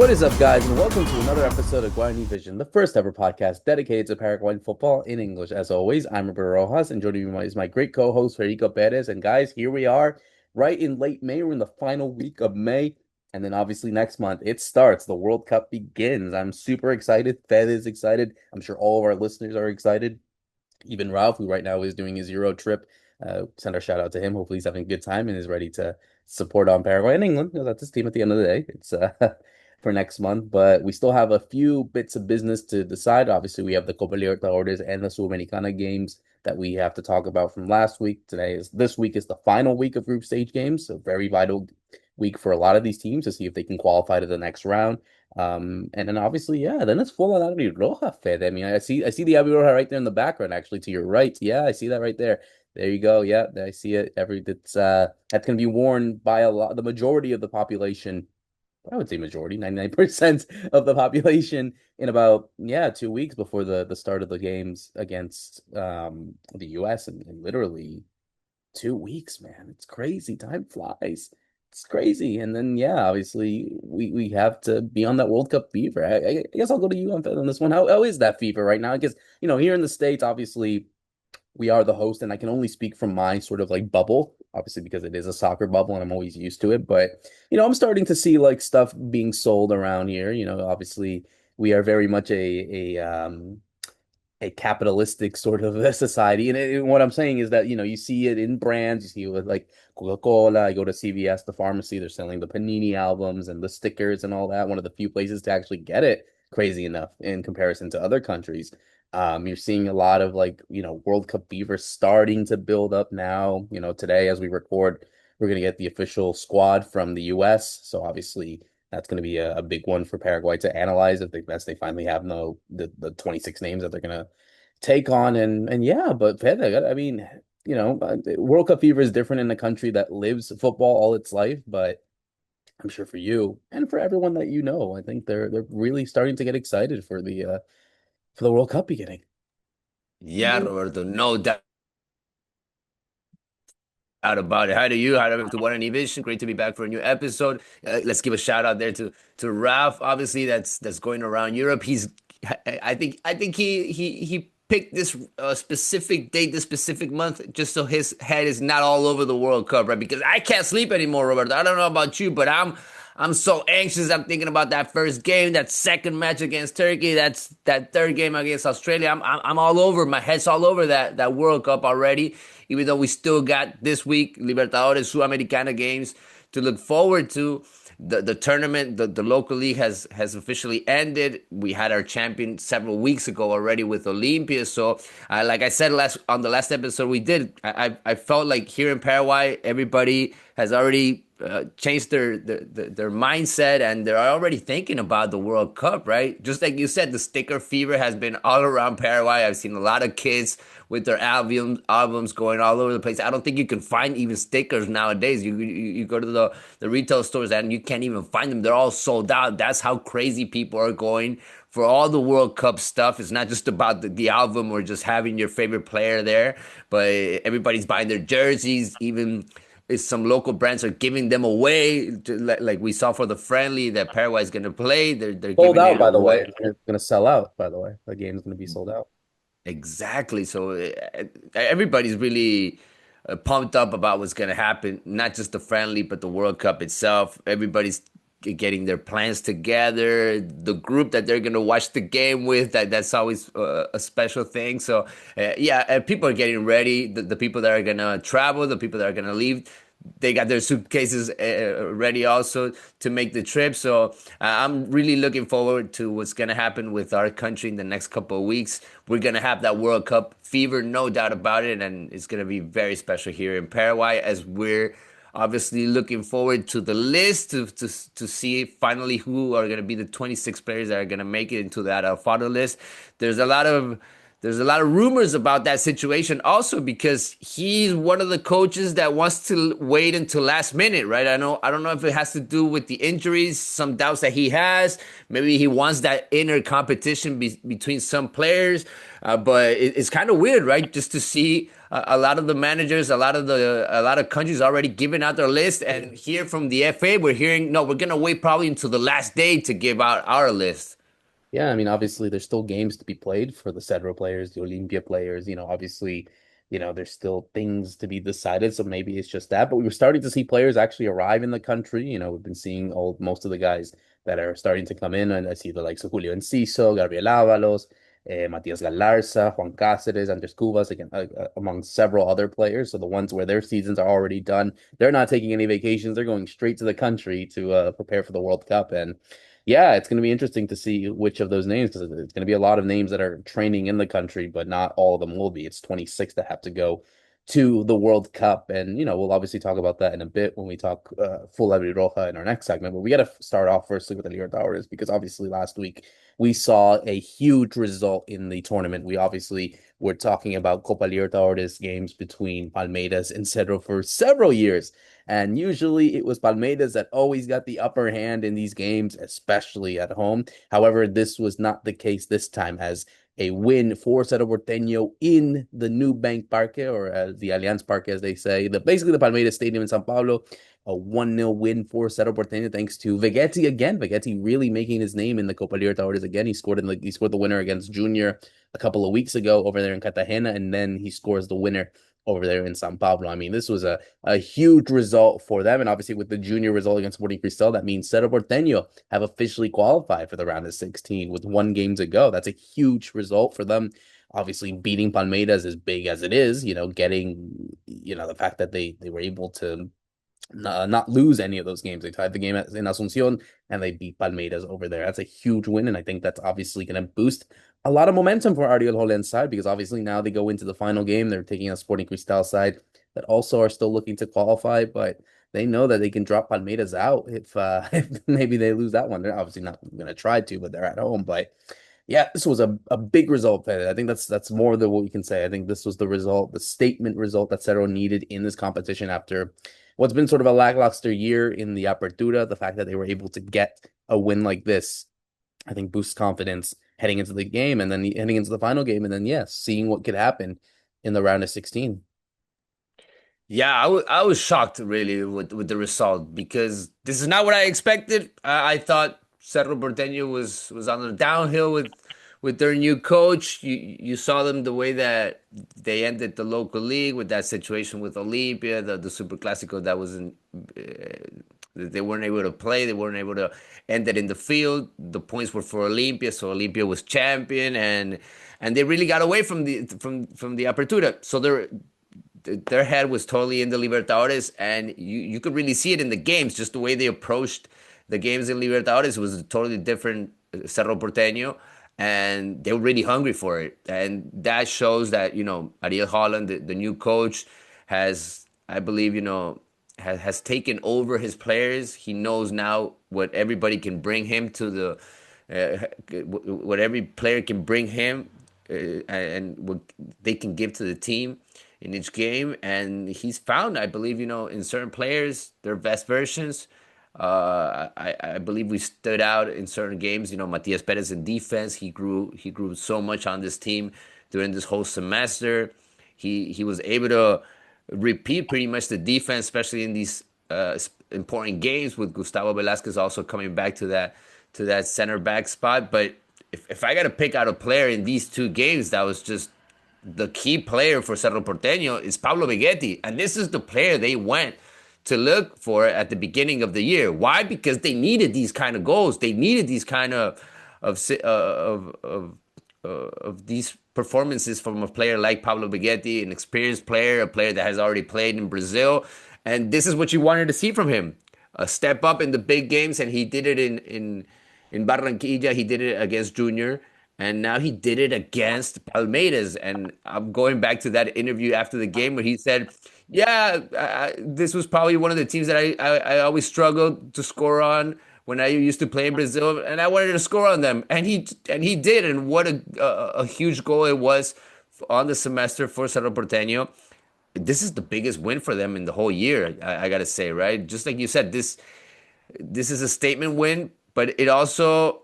What is up, guys, and welcome to another episode of Guarani Vision, the first ever podcast dedicated to Paraguayan football in English. As always, I'm Roberto Rojas, and joining me is my great co-host, Fede Perez. And guys, here we are, right in late May. We're in the final week of May, and then obviously next month it starts. The World Cup begins. I'm super excited. Fede is excited. I'm sure all of our listeners are excited. Even Ralph, who right now is doing his Euro trip, send our shout out to him. Hopefully, he's having a good time and is ready to support on Paraguay and England. That's his team at the end of the day. It's for next month, but we still have a few bits of business to decide. Obviously, we have the Copa Libertadores and the Sudamericana games that we have to talk about from last week. This week is the final week of group stage games, so very vital week for a lot of these teams to see if they can qualify to the next round. And then obviously, yeah, then it's full on Avi Roja, Fed. I mean, I see the Avi Roja right there in the background, actually, to your right. Yeah, I see that right there. There you go. Yeah, I see it. That's gonna be worn by the majority of the population. I would say majority, 99% of the population in about 2 weeks before the start of the games against the US and literally 2 weeks, man. It's crazy. Time flies. It's crazy. And then obviously we have to be on that World Cup fever. I guess I'll go to you on this one. How is that fever right now? I guess, here in the States, obviously we are the host, and I can only speak from my sort of like bubble, obviously because it is a soccer bubble and I'm always used to it. But I'm starting to see like stuff being sold around here. Obviously we are very much a capitalistic sort of a society. And what I'm saying is that, you see it in brands, you see it with like Coca-Cola, I go to CVS, the pharmacy, they're selling the Panini albums and the stickers and all that. One of the few places to actually get it, crazy enough, in comparison to other countries. You're seeing a lot of like, World Cup fever starting to build up now. Today as we record, we're going to get the official squad from the US. So obviously that's going to be a big one for Paraguay to analyze if they finally have the 26 names that they're going to take on. And yeah, but Fede, I mean, World Cup fever is different in a country that lives football all its life, but I'm sure for you and for everyone that I think they're really starting to get excited for the World Cup beginning. Yeah, Roberto, no doubt about it. Hi to you. Hi to Guarani Vision. Great to be back for a new episode. Let's give a shout out there to Ralph. Obviously, that's going around Europe. I think he picked this specific date, this specific month, just so his head is not all over the World Cup, right? Because I can't sleep anymore, Roberto. I don't know about you, but I'm so anxious. I'm thinking about that first game, that second match against Turkey, that third game against Australia. I'm all over. My head's all over that World Cup already. Even though we still got this week Libertadores Sudamericana games to look forward to. The tournament, the local league has officially ended. We had our champion several weeks ago already with Olympia. So, like I said on the last episode we did, I felt like here in Paraguay, everybody has already changed their mindset and they're already thinking about the World Cup, right? Just like you said, the sticker fever has been all around Paraguay. I've seen a lot of kids with their albums going all over the place. I don't think you can find even stickers nowadays. You go to the retail stores and you can't even find them. They're all sold out. That's how crazy people are going for all the World Cup stuff. It's not just about the album or just having your favorite player there, but everybody's buying their jerseys. Even if some local brands are giving them away, like we saw for the friendly that Paraguay is going to play. They're Sold giving out, it by the way. away. It's going to sell out, by the way. The game's going to be sold out. Exactly. So everybody's really pumped up about what's going to happen, not just the friendly, but the World Cup itself. Everybody's getting their plans together, the group that they're going to watch the game with. That's always a special thing. So, people are getting ready. The people that are going to travel, the people that are going to leave, they got their suitcases ready also to make the trip. So I'm really looking forward to what's going to happen with our country in the next couple of weeks. We're going to have that World Cup fever, no doubt about it. And it's going to be very special here in Paraguay as we're obviously looking forward to the list to see finally who are going to be the 26 players that are going to make it into that final list. There's a lot of there's a lot of rumors about that situation also because he's one of the coaches that wants to wait until last minute, right? I don't know if it has to do with the injuries, some doubts that he has. Maybe he wants that inner competition between some players. But it's kind of weird, right? Just to see a lot of the managers, a lot of countries already giving out their list, and here from the FA, we're hearing no, we're gonna wait probably until the last day to give out our list. Yeah, I mean, obviously, there's still games to be played for the Cedro players, the Olimpia players. Obviously, there's still things to be decided. So maybe it's just that. But we were starting to see players actually arrive in the country. We've been seeing most of the guys that are starting to come in, and I see the likes of Julio Enciso, Gabriel Avalos, Matias Galarza, Juan Cáceres, Andres Cubas, again, among several other players. So the ones where their seasons are already done, they're not taking any vacations. They're going straight to the country to prepare for the World Cup. And yeah, it's going to be interesting to see which of those names, because it's going to be a lot of names that are training in the country, but not all of them will be. It's 26 that have to go to the World Cup. And, we'll obviously talk about that in a bit when we talk full Fede Roja in our next segment. But we got to start off firstly with the Libertadores, because obviously last week we saw a huge result in the tournament. We obviously were talking about Copa Libertadores games between Palmeiras and Cerro for several years. And usually it was Palmeiras that always got the upper hand in these games, especially at home. However, this was not the case this time, as a win for Cerro Porteño in the new Bank Parque, or the Allianz Parque, as they say, basically the Palmeiras Stadium in Sao Paulo. A 1-0 win for Cerro Porteño, thanks to Vegetti again. Vegetti really making his name in the Copa Libertadores again. He scored the winner against Junior a couple of weeks ago over there in Cartagena, and then he scores the winner over there in Sao Paulo. I mean, this was a huge result for them. And obviously with the Junior result against Sporting Cristal, that means Cerro Porteño have officially qualified for the round of 16 with one game to go. That's a huge result for them. Obviously beating Palmeiras, as big as it is, getting, the fact that they were able to not lose any of those games. They tied the game in Asuncion and they beat Palmeiras over there. That's a huge win, and I think that's obviously going to boost a lot of momentum for Ariel Holen's side, because obviously now they go into the final game. They're taking a Sporting Cristal side that also are still looking to qualify, but they know that they can drop Palmeiras out if maybe they lose that one. They're obviously not going to try to, but they're at home. But yeah, this was a big result. I think that's more than what we can say. I think this was the result, the statement result that Cerro needed in this competition after what's been sort of a lackluster year in the Apertura. The fact that they were able to get a win like this, I think, boosts confidence heading into the game, and then heading into the final game, and then yes, seeing what could happen in the round of 16. Yeah, I was shocked really with the result because this is not what I expected. I thought Cerro Porteño was on the downhill with their new coach. You saw them the way that they ended the local league with that situation with Olimpia, the Super Clásico that wasn't they weren't able to play. They weren't able to end it in the field. The points were for Olimpia, so Olimpia was champion, and they really got away from the Apertura. So their head was totally in the Libertadores, and you could really see it in the games, just the way they approached the games in Libertadores was a totally different Cerro Porteño, and they were really hungry for it. And that shows that, Ariel Holland, the new coach, has, I believe, has taken over his players. He knows now what everybody can bring him to what every player can bring him, and what they can give to the team in each game, and he's found, I believe, in certain players their best versions. I believe we stood out in certain games. Matias Perez in defense, he grew so much on this team during this whole semester. He was able to repeat pretty much the defense, especially in these important games, with Gustavo Velasquez also coming back to that center back spot. But if I got to pick out a player in these two games that was just the key player for Cerro Porteño, is Pablo Vegetti. And this is the player they went to look for at the beginning of the year. Why? Because they needed these kind of goals. They needed these kind of these performances from a player like Pablo Vegetti, an experienced player, a player that has already played in Brazil. And this is what you wanted to see from him. A step up in the big games, and he did it in Barranquilla. He did it against Junior. And now he did it against Palmeiras. And I'm going back to that interview after the game where he said, yeah, this was probably one of the teams that I always struggled to score on. when I used to play in Brazil, and I wanted to score on them, and he did, and what a huge goal it was on the semester for Cerro Porteño. This is the biggest win for them in the whole year. I gotta say, right? Just like you said, this is a statement win, but it also,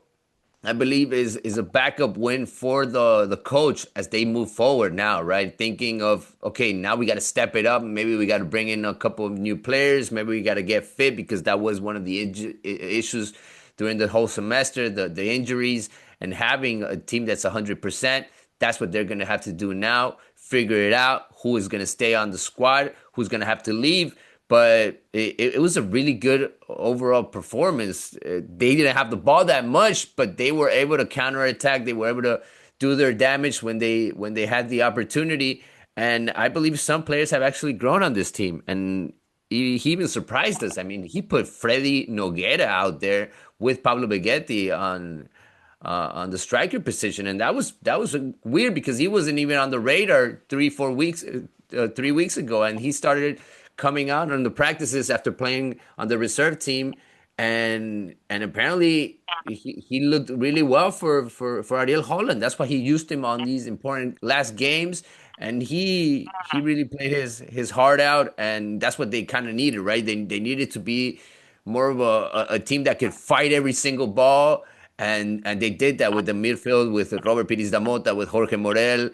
I believe, is a backup win for the coach as they move forward now, right? Thinking of, okay, now we got to step it up. Maybe we got to bring in a couple of new players. Maybe we got to get fit because that was one of the issues during the whole semester, the injuries, and having a team that's 100%. That's what they're going to have to do now. Figure it out. Who is going to stay on the squad? Who's going to have to leave? But it was a really good overall performance. They didn't have the ball that much, but they were able to counterattack. They were able to do their damage when they had the opportunity. And I believe some players have actually grown on this team. And he even surprised us. I mean, he put Freddy Noguera out there with Pablo Begetti on the striker position, and that was weird because he wasn't even on the radar 3 4 weeks 3 weeks ago, and he started coming out on the practices after playing on the reserve team, and apparently he looked really well for Ariel Holland. That's why he used him on these important last games, and he really played his heart out, and that's what they kind of needed, right? They needed to be more of a team that could fight every single ball, and they did that with the midfield with Robert Pires da Mota, with Jorge Morel.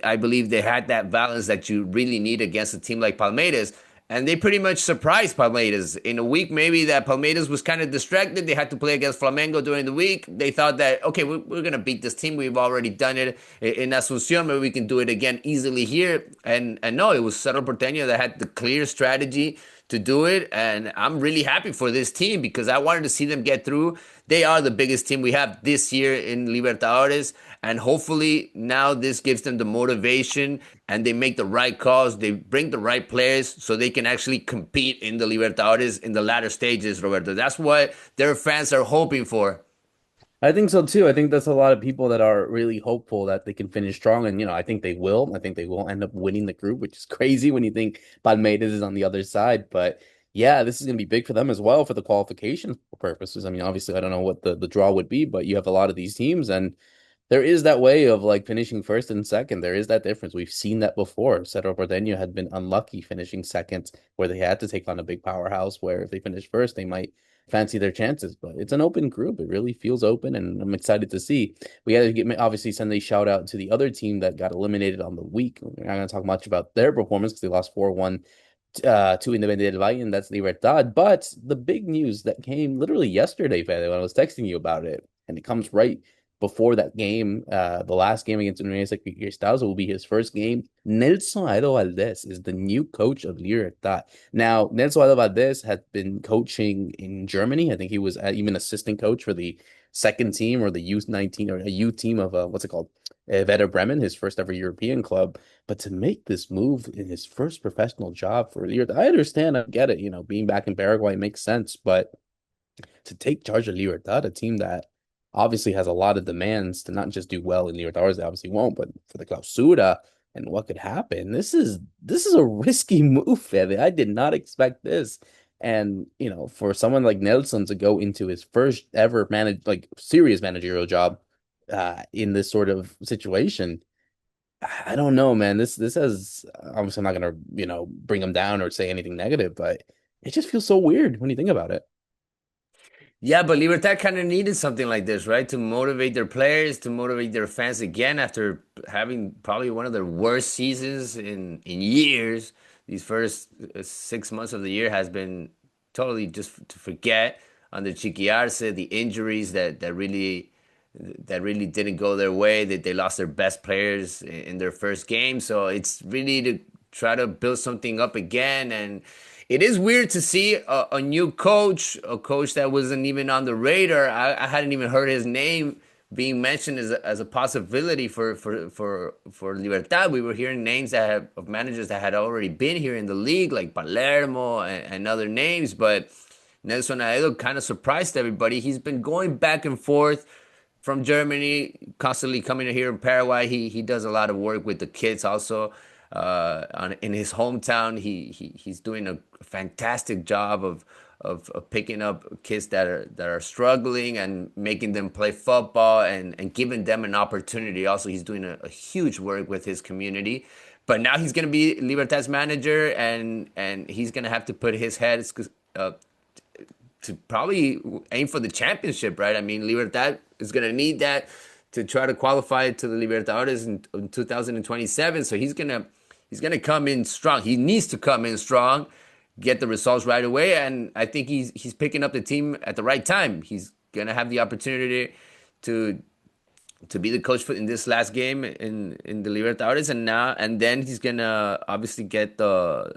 I believe they had that balance that you really need against a team like Palmeiras. And they pretty much surprised Palmeiras. In a week, maybe that Palmeiras was kind of distracted. They had to play against Flamengo during the week. They thought that, okay, we're going to beat this team. We've already done it in Asunción. Maybe we can do it again easily here. And no, it was Cerro Porteño that had the clear strategy to do it. And I'm really happy for this team because I wanted to see them get through. They are the biggest team we have this year in Libertadores. And hopefully now this gives them the motivation and they make the right calls. They bring the right players so they can actually compete in the Libertadores in the latter stages, Roberto. That's what their fans are hoping for. I think so too. I think that's a lot of people that are really hopeful that they can finish strong. And, I think they will. I think they will end up winning the group, which is crazy when you think Palmeiras is on the other side. But yeah, this is going to be big for them as well for the qualification purposes. I mean, obviously, I don't know what the draw would be, but you have a lot of these teams, and there is that way of like finishing first and second. There is that difference. We've seen that before. Cerro Porteño had been unlucky finishing second, where they had to take on a big powerhouse, where if they finish first, they might fancy their chances. But it's an open group. It really feels open, and I'm excited to see. We got to obviously send a shout out to the other team that got eliminated on the week. We're not going to talk much about their performance because they lost 4-1 to Independiente del Valle, and that's Libertad. But the big news that came literally yesterday, Fede, when I was texting you about it, and it comes right before that game, the last game against Universidad Cristal will be his first game. Nelson Aedo Valdez is the new coach of Libertad. Now, Nelson Aedo Valdez had been coaching in Germany. I think he was even assistant coach for the second team or the U19 or a U team of what's it called? Werder Bremen, his first ever European club. But to make this move in his first professional job for Libertad, I understand, I get it. Being back in Paraguay makes sense, but to take charge of Libertad, a team that obviously has a lot of demands to not just do well in Libertadores, they obviously won't, but for the Clausura and what could happen, this is a risky move, Fede. I did not expect this. And for someone like Nelson to go into his first ever serious managerial job in this sort of situation, I don't know, man. This has obviously I'm not gonna, bring him down or say anything negative, but it just feels so weird when you think about it. Yeah, but Libertad kind of needed something like this, right? To motivate their players, to motivate their fans again after having probably one of their worst seasons in years. These first 6 months of the year has been totally just to forget on the Chiqui Arce, the injuries that really didn't go their way, that they lost their best players in their first game. So it's really to try to build something up again. And it is weird to see a new coach, a coach that wasn't even on the radar. I hadn't even heard his name being mentioned as a possibility for Libertad. We were hearing names of managers that had already been here in the league, like Palermo and other names, but Nelson Aedo kind of surprised everybody. He's been going back and forth from Germany, constantly coming here in Paraguay. He does a lot of work with the kids also. In his hometown, he's doing a fantastic job of picking up kids that are struggling and making them play football and giving them an opportunity. Also, he's doing a huge work with his community. But now he's going to be Libertad's manager, and he's going to have to put his head uh, to probably aim for the championship, right? I mean, Libertad is going to need that to try to qualify to the Libertadores in 2027. So he's gonna come in strong. He needs to come in strong, get the results right away, and I think he's picking up the team at the right time. He's gonna have the opportunity to be the coach in this last game in the Libertadores, and then he's gonna obviously get the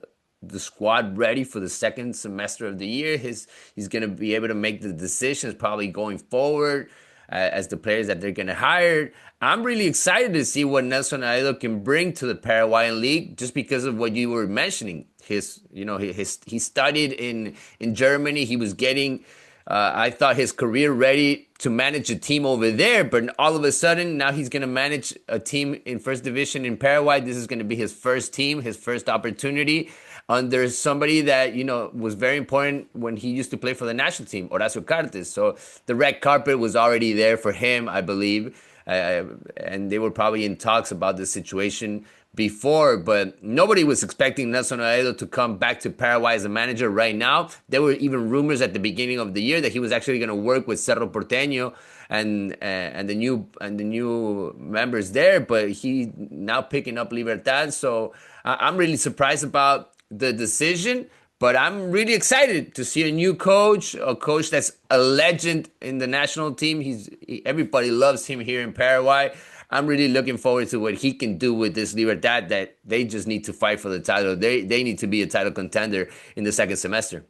squad ready for the second semester of the year. He's gonna be able to make the decisions probably going forward as the players that they're gonna hire. I'm really excited to see what Nelson Aedo can bring to the Paraguayan league, just because of what you were mentioning. He studied in Germany. He was getting I thought his career ready to manage a team over there, but all of a sudden now he's going to manage a team in first division in Paraguay. This is going to be his first team, his first opportunity under somebody that was very important when he used to play for the national team, Horacio Cartes. So the red carpet was already there for him, I believe, and they were probably in talks about the situation before, but nobody was expecting Nelson Aedo to come back to Paraguay as a manager right now. There were even rumors at the beginning of the year that he was actually going to work with Cerro Porteño and the new members there, but he now picking up Libertad. So I'm really surprised about the decision, but I'm really excited to see a new coach, a coach that's a legend in the national team. Everybody loves him here in Paraguay. I'm really looking forward to what he can do with this Libertad, that they just need to fight for the title. They need to be a title contender in the second semester.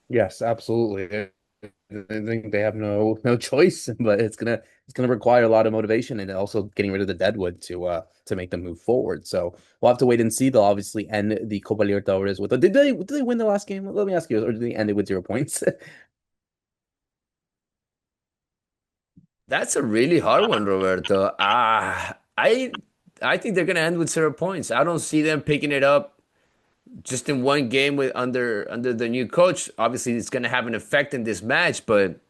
Yes, absolutely. I think they have no choice, but it's gonna require a lot of motivation and also getting rid of the deadwood to make them move forward. So we'll have to wait and see. They'll obviously end the Copa Libertadores with did they win the last game? Let me ask you, or did they end it with 0 points? That's a really hard one, Roberto. I think they're gonna end with 0 points. I don't see them picking it up just in one game with under the new coach. Obviously, it's gonna have an effect in this match, but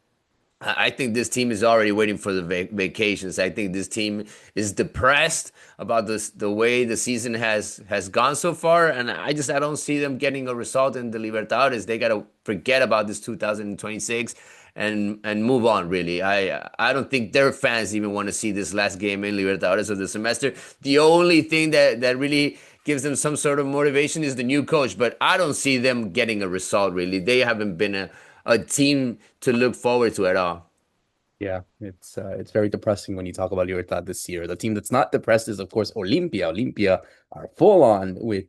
I think this team is already waiting for the vacations. I think this team is depressed about the way the season has gone so far, and I don't see them getting a result in the Libertadores. They gotta forget about this 2026 and move on. Really, I don't think their fans even want to see this last game in Libertadores of the semester. The only thing that really gives them some sort of motivation is the new coach, but I don't see them getting a result. Really, they haven't been a team to look forward to at all. Yeah, it's very depressing when you talk about Libertad this year. The team that's not depressed is, of course, Olimpia. Olimpia are full on with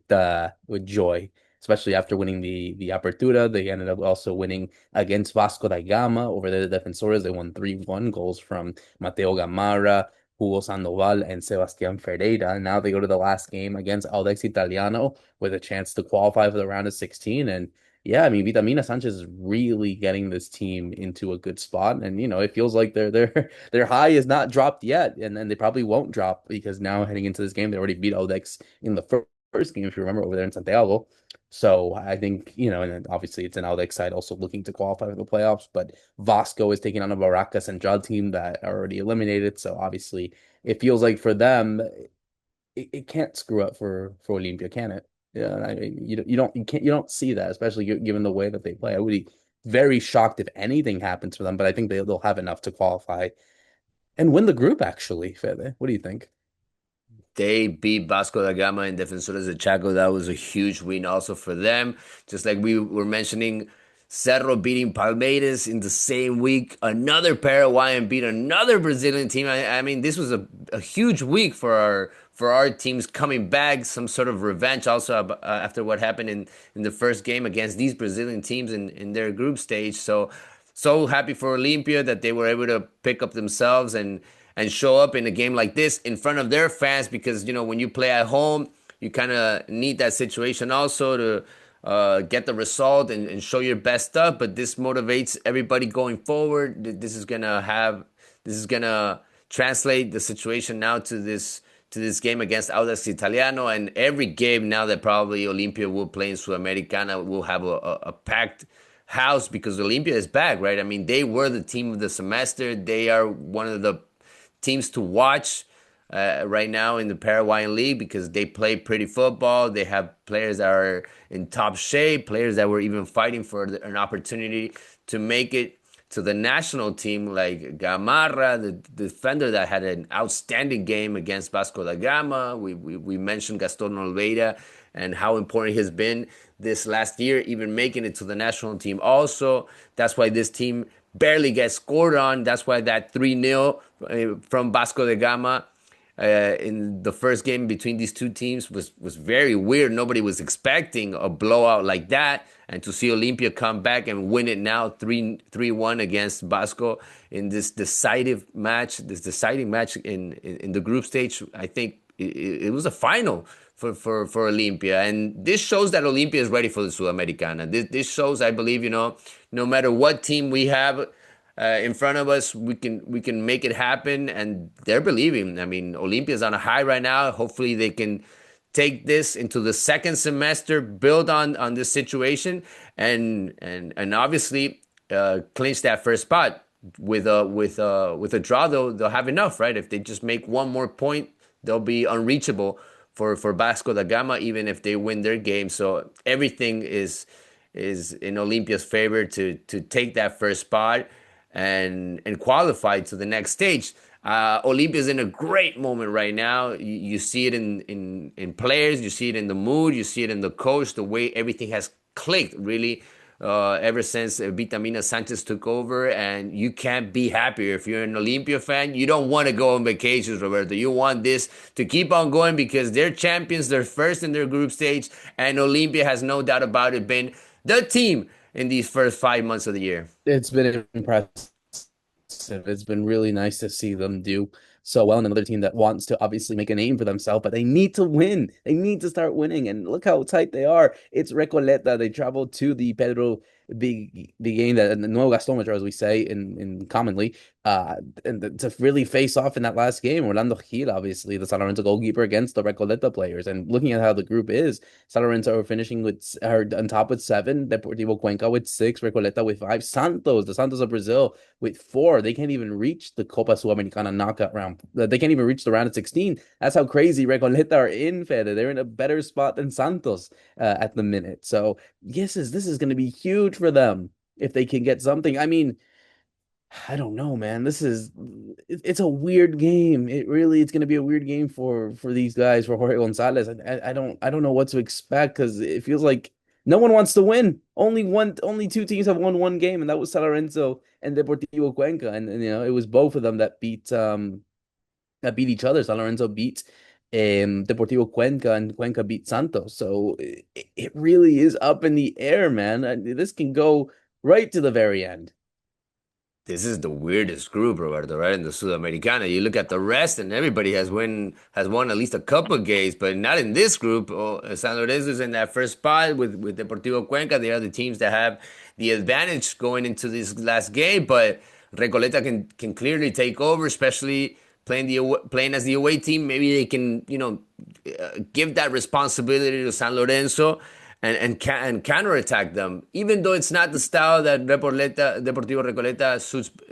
joy, especially after winning the Apertura. They ended up also winning against Vasco da Gama over the Defensores. They won 3-1 goals from Mateo Gamarra, Hugo Sandoval, and Sebastián Ferreira. Now they go to the last game against Audax Italiano with a chance to qualify for the round of 16. And yeah, I mean, Vitamina Sanchez is really getting this team into a good spot, and it feels like their high is not dropped yet, and then they probably won't drop because now heading into this game, they already beat Odex in the first game, if you remember, over there in Santiago. So I think, and then obviously it's an Odex side also looking to qualify for the playoffs, but Vasco is taking on a Barraca Central team that are already eliminated. So obviously it feels like for them, it can't screw up for Olympia, can it? Yeah, I mean, you don't see that, especially given the way that they play. I would be very shocked if anything happens for them, but I think they'll have enough to qualify and win the group. Actually, Fede, what do you think? They beat Vasco da Gama and Defensores de Chaco. That was a huge win also for them. Just like we were mentioning, Cerro beating Palmeiras in the same week. Another Paraguayan beat another Brazilian team. I mean, this was a huge week for our teams coming back. Some sort of revenge also after what happened in the first game against these Brazilian teams in their group stage. So happy for Olympia that they were able to pick up themselves and show up in a game like this in front of their fans, because when you play at home, you kind of need that situation also to get the result and show your best stuff. But this motivates everybody going forward. This is gonna translate the situation now to this game against Audax Italiano, and every game now that probably Olimpia will play in Sudamericana will have a packed house because Olympia is back, right? I mean, they were the team of the semester. They are one of the teams to watch right now in the Paraguayan league because they play pretty football. They have players that are in top shape, players that were even fighting for an opportunity to make it to the national team, like Gamarra, the defender that had an outstanding game against Vasco da Gama. We mentioned Gaston Olveira and how important he has been this last year, even making it to the national team also. That's why this team barely gets scored on. That's why that 3-0 from Vasco da Gama in the first game between these two teams was very weird. Nobody was expecting a blowout like that, and to see Olimpia come back and win it now 3-1 against Vasco in this deciding match in the group stage. I think it was a final for Olimpia, and this shows that Olimpia is ready for the Sudamericana. This shows, I believe, no matter what team we have in front of us, we can make it happen, and they're believing. I mean, Olympia's on a high right now. Hopefully, they can take this into the second semester, build on this situation, and obviously clinch that first spot. With a draw, they'll have enough, right? If they just make one more point, they'll be unreachable for Vasco da Gama, even if they win their game. So everything is in Olympia's favor to take that first spot and qualify to the next stage. Olympia's in a great moment right now. You see it in players, you see it in the mood, you see it in the coach, the way everything has clicked really ever since Vitamina Sanchez took over, and you can't be happier. If you're an Olympia fan, you don't want to go on vacations, Roberto. You want this to keep on going because they're champions, they're first in their group stage, and Olympia has no doubt about it been the team in these first 5 months of the year. It's been impressive. It's been really nice to see them do so well. And another team that wants to obviously make a name for themselves, but they need to win. They need to start winning. And look how tight they are. It's Recoleta. They traveled to the Pedro big game, that the Nuevo Gastómetro, as we say in commonly, and to really face off in that last game. Orlando Gil, obviously, the San Lorenzo goalkeeper, against the Recoleta players. And looking at how the group is, San Lorenzo are finishing are on top with 7, Deportivo Cuenca with 6, Recoleta with 5, the Santos of Brazil with 4. They can't even reach the Copa Sudamericana knockout round. They can't even reach the round of 16. That's how crazy Recoleta are in, Fede. They're in a better spot than Santos at the minute. So yes, this is going to be huge for them if they can get something. I mean, I don't know, man. It's a weird game. It's going to be a weird game for these guys, for Jorge Gonzalez. I don't know what to expect, because it feels like no one wants to win. Only 2 teams have won one game, and that was San Lorenzo and Deportivo Cuenca, and it was both of them that beat each other. San Lorenzo beat Deportivo Cuenca, and Cuenca beat Santos. So it really is up in the air, man. This can go right to the very end. This is the weirdest group, Roberto, right? In the Sudamericana. You look at the rest, and everybody has won at least a couple of games, but not in this group. San Lorenzo is in that first spot with Deportivo Cuenca. They are the teams that have the advantage going into this last game, but Recoleta can clearly take over, especially playing as the away team. Maybe they can give that responsibility to San Lorenzo and counterattack them. Even though it's not the style that Deportivo Recoleta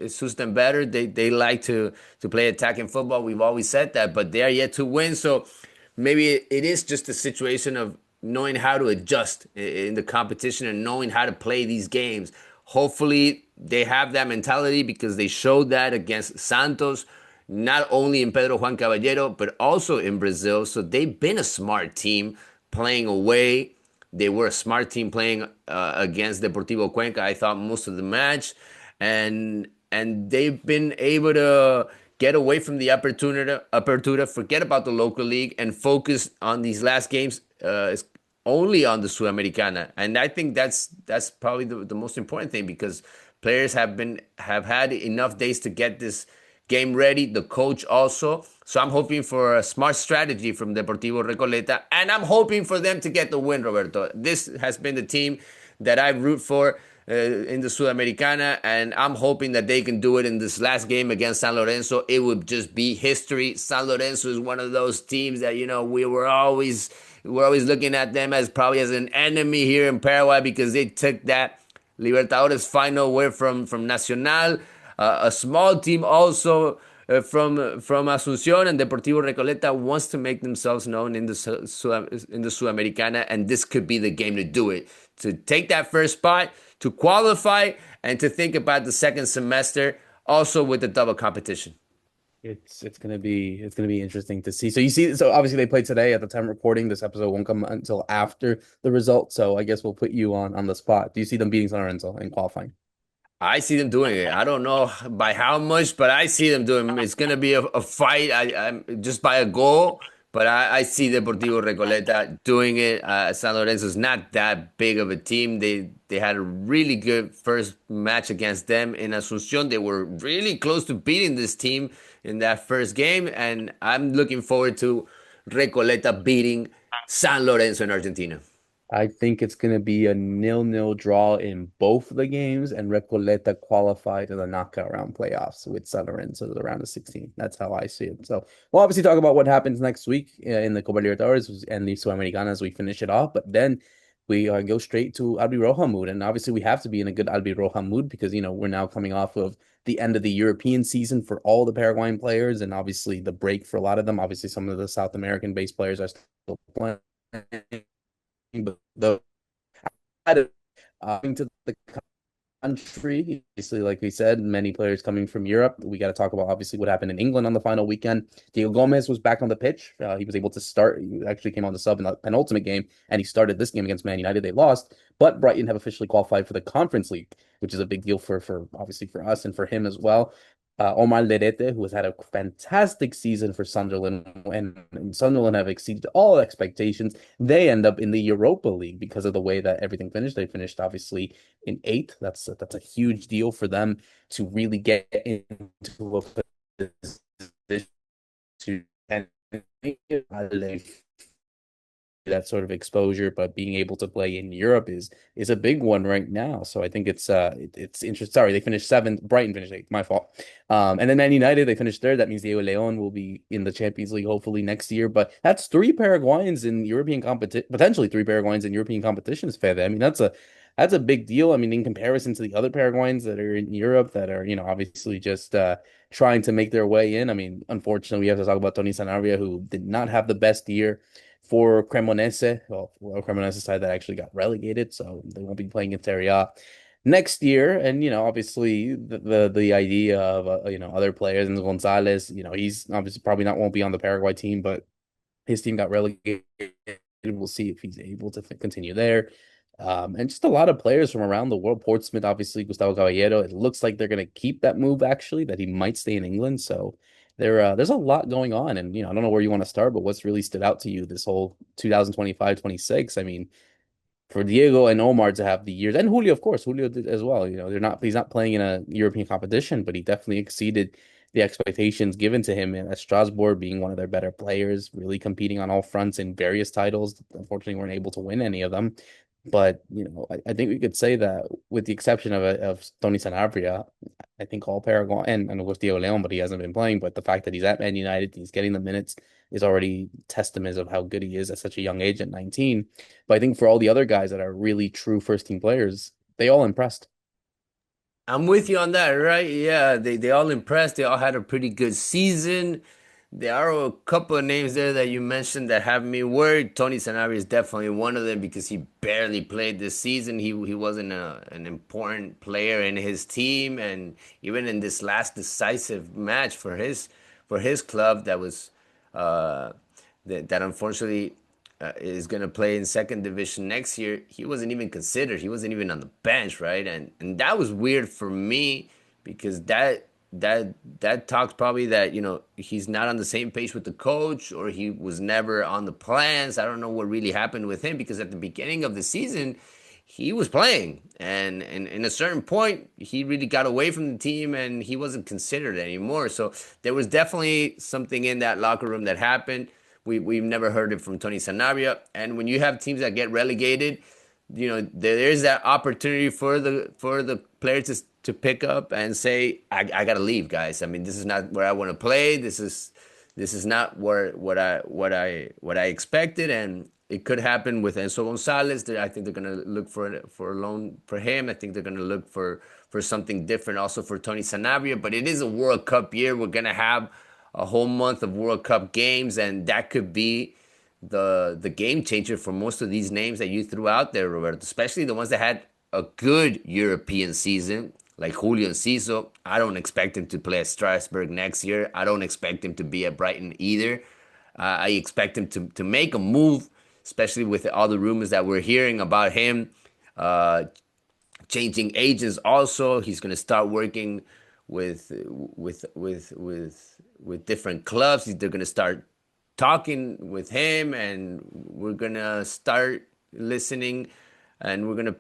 suits them better, they like to play attacking football. We've always said that, but they are yet to win. So maybe it is just a situation of knowing how to adjust in the competition and knowing how to play these games. Hopefully they have that mentality, because they showed that against Santos, not only in Pedro Juan Caballero, but also in Brazil. So they've been a smart team playing away. They were a smart team playing against Deportivo Cuenca, I thought, most of the match. And they've been able to get away from the Apertura, forget about the local league, and focus on these last games only on the Sudamericana. And I think that's probably the most important thing, because players have had enough days to get this game ready, the coach also. So I'm hoping for a smart strategy from Deportivo Recoleta, and I'm hoping for them to get the win, Roberto. This has been the team that I root for in the Sudamericana, and I'm hoping that they can do it in this last game against San Lorenzo. It would just be history. San Lorenzo is one of those teams that, we're always looking at them as probably as an enemy here in Paraguay, because they took that Libertadores final were from Nacional, a small team also from Asunción, and Deportivo Recoleta wants to make themselves known in the in the Sudamericana, and this could be the game to do it, to take that first spot, to qualify, and to think about the second semester also with the double competition. It's gonna be interesting to see. So obviously they played today at the time of recording. This episode won't come until after the result. So I guess we'll put you on the spot. Do you see them beating San Lorenzo in qualifying? I see them doing it. I don't know by how much, but I see them doing it. It's going to be a fight. I'm just by a goal, but I see Deportivo Recoleta doing it. San Lorenzo is not that big of a team. They had a really good first match against them in Asunción. They were really close to beating this team in that first game, and I'm looking forward to Recoleta beating San Lorenzo in Argentina. I think it's going to be a 0-0 draw in both of the games, and Recoleta qualified to the knockout round playoffs with San Lorenzo to the round of 16. That's how I see it. So we'll obviously talk about what happens next week in the Copa Libertadores and the Sudamericana as we finish it off. But then we go straight to Albiroja mood, and obviously we have to be in a good Albiroja mood because we're now coming off of the end of the European season for all the Paraguayan players, and obviously the break for a lot of them. Obviously, some of the South American based players are still playing, but the into the country. Obviously, like we said, many players coming from Europe. We got to talk about obviously what happened in England on the final weekend. Diego Gomez was back on the pitch. He was able to start. He actually came on the sub in the penultimate game, and he started this game against Man United. They lost, but Brighton have officially qualified for the Conference League, which is a big deal for obviously for us and for him as well. Omar Lerete, who has had a fantastic season for Sunderland, and Sunderland have exceeded all expectations. They end up in the Europa League because of the way that everything finished. They finished obviously in eighth. That's a huge deal for them to really get into a position to and that sort of exposure, but being able to play in Europe is a big one right now. So I think it's interesting. Sorry, they finished seventh. Brighton finished eighth. My fault. And then Man United, they finished third. That means Diego Leon will be in the Champions League hopefully next year. But that's three Paraguayans in European competition, potentially three Paraguayans in European competitions, Fede. I mean, that's a big deal. I mean, in comparison to the other Paraguayans that are in Europe that are, obviously just trying to make their way in. I mean, unfortunately, we have to talk about Tony Sanabria, who did not have the best year for Cremonese. Well, Cremonese side that actually got relegated, so they won't be playing in Serie A next year. And obviously the idea of other players and Gonzalez, he's obviously probably not won't be on the Paraguay team, but his team got relegated. We'll see if he's able to continue there. And just a lot of players from around the world. Portsmouth, obviously, Gustavo Caballero. It looks like they're going to keep that move, actually, that he might stay in England. So there's a lot going on. And, I don't know where you want to start, but what's really stood out to you this whole 2025-26? I mean, for Diego and Omar to have the years, and Julio, of course, Julio did as well. He's not playing in a European competition, but he definitely exceeded the expectations given to him at Strasbourg, being one of their better players, really competing on all fronts in various titles. Unfortunately, weren't able to win any of them. But I think we could say that, with the exception of Tony Sanabria, I think all Paraguay and of course Diego Leon, but he hasn't been playing. But the fact that he's at Man United, he's getting the minutes, is already testament of how good he is at such a young age at 19. But I think for all the other guys that are really true first team players, they all impressed. I'm with you on that, right? Yeah, they all impressed. They all had a pretty good season. There are a couple of names there that you mentioned that have me worried. Tony Sanabria is definitely one of them because he barely played this season. He wasn't an important player in his team, and even in this last decisive match for his club, that was uh, that unfortunately is going to play in second division next year. He wasn't even considered. He wasn't even on the bench, right? And that was weird for me because that talks probably that he's not on the same page with the coach, or he was never on the plans. I don't know what really happened with him because at the beginning of the season he was playing, and in a certain point he really got away from the team and he wasn't considered anymore. So there was definitely something in that locker room that happened. We've never heard it from Tony Sanabria. And when you have teams that get relegated, there's that opportunity for the players to pick up and say, I gotta leave, guys. I mean, this is not where I want to play. This is This is not what I expected, and it could happen with Enzo Gonzalez. I think they're gonna look for a loan for him. I think they're gonna look for something different also for Tony Sanabria. But it is a World Cup year. We're gonna have a whole month of World Cup games, and that could be the game changer for most of these names that you threw out there, Roberto, especially the ones that had a good European season, like Julio Enciso. I don't expect him to play at Strasbourg next year. I don't expect him to be at Brighton either. I expect him to make a move, especially with all the rumors that we're hearing about him. Uh, Changing agents also. He's going to start working with with different clubs. They're going to start talking with him, and we're going to start listening, and we're going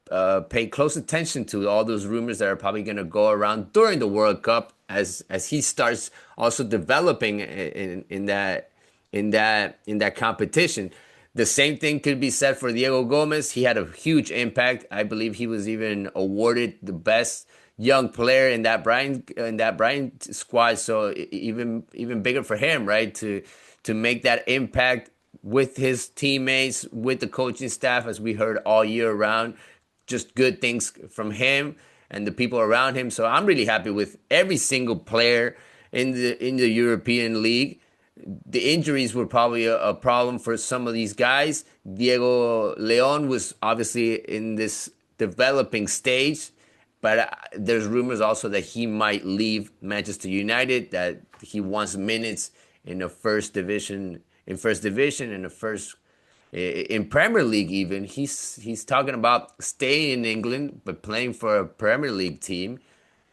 to pay close attention to all those rumors that are probably going to go around during the World Cup as he starts also developing in that competition. The same thing could be said for Diego Gomez. He had a huge impact. I believe he was even awarded the best young player in that Brian squad. So even bigger for him, right? To make that impact with his teammates, with the coaching staff, as we heard all year round. Just good things from him and the people around him. So I'm really happy with every single player in the European League. The injuries were probably a problem for some of these guys. Diego Leon was obviously in this developing stage, but there's rumors also that he might leave Manchester United, that he wants minutes in the first division, in the first in Premier League even. He's talking about staying in England but playing for a Premier League team,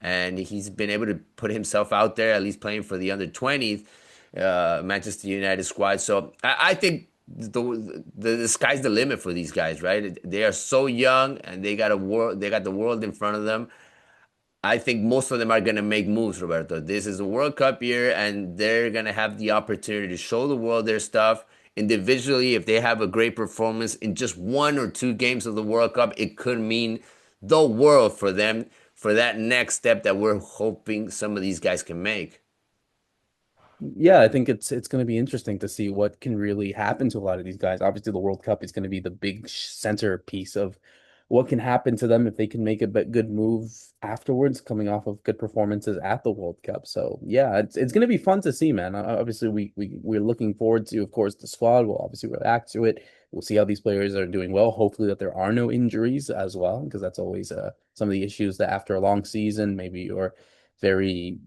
and he's been able to put himself out there, at least playing for the under 20s Manchester United squad. So I think the sky's the limit for these guys, right? They are so young and they got the world in front of them. I think most of them are going to make moves, Roberto. This is a World Cup year, and they're going to have the opportunity to show the world their stuff. Individually, if they have a great performance in just one or two games of the World Cup, it could mean the world for them for that next step that we're hoping some of these guys can make. Yeah, I think it's going to be interesting to see what can really happen to a lot of these guys. Obviously, the World Cup is going to be the big centerpiece of what can happen to them if they can make a good move afterwards, coming off of good performances at the World Cup. So yeah, it's going to be fun to see, man. Obviously, we're looking forward to, of course, the squad. We'll obviously react to it. We'll see how these players are doing well. Hopefully, that there are no injuries as well, because that's always some of the issues that after a long season, maybe you're very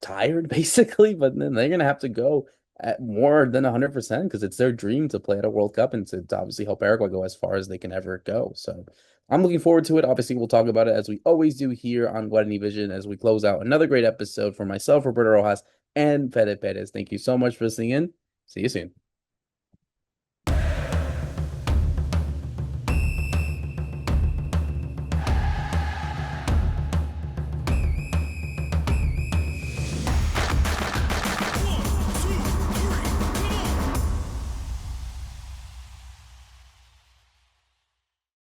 tired basically, but then they're gonna have to go at more than 100% because it's their dream to play at a World Cup and to obviously help Paraguay go as far as they can ever go. So I'm looking forward to it. Obviously, we'll talk about it as we always do here on Guarani Vision as we close out another great episode for myself, Roberto Rojas, and Fede Perez. Thank you so much for listening in. See you soon.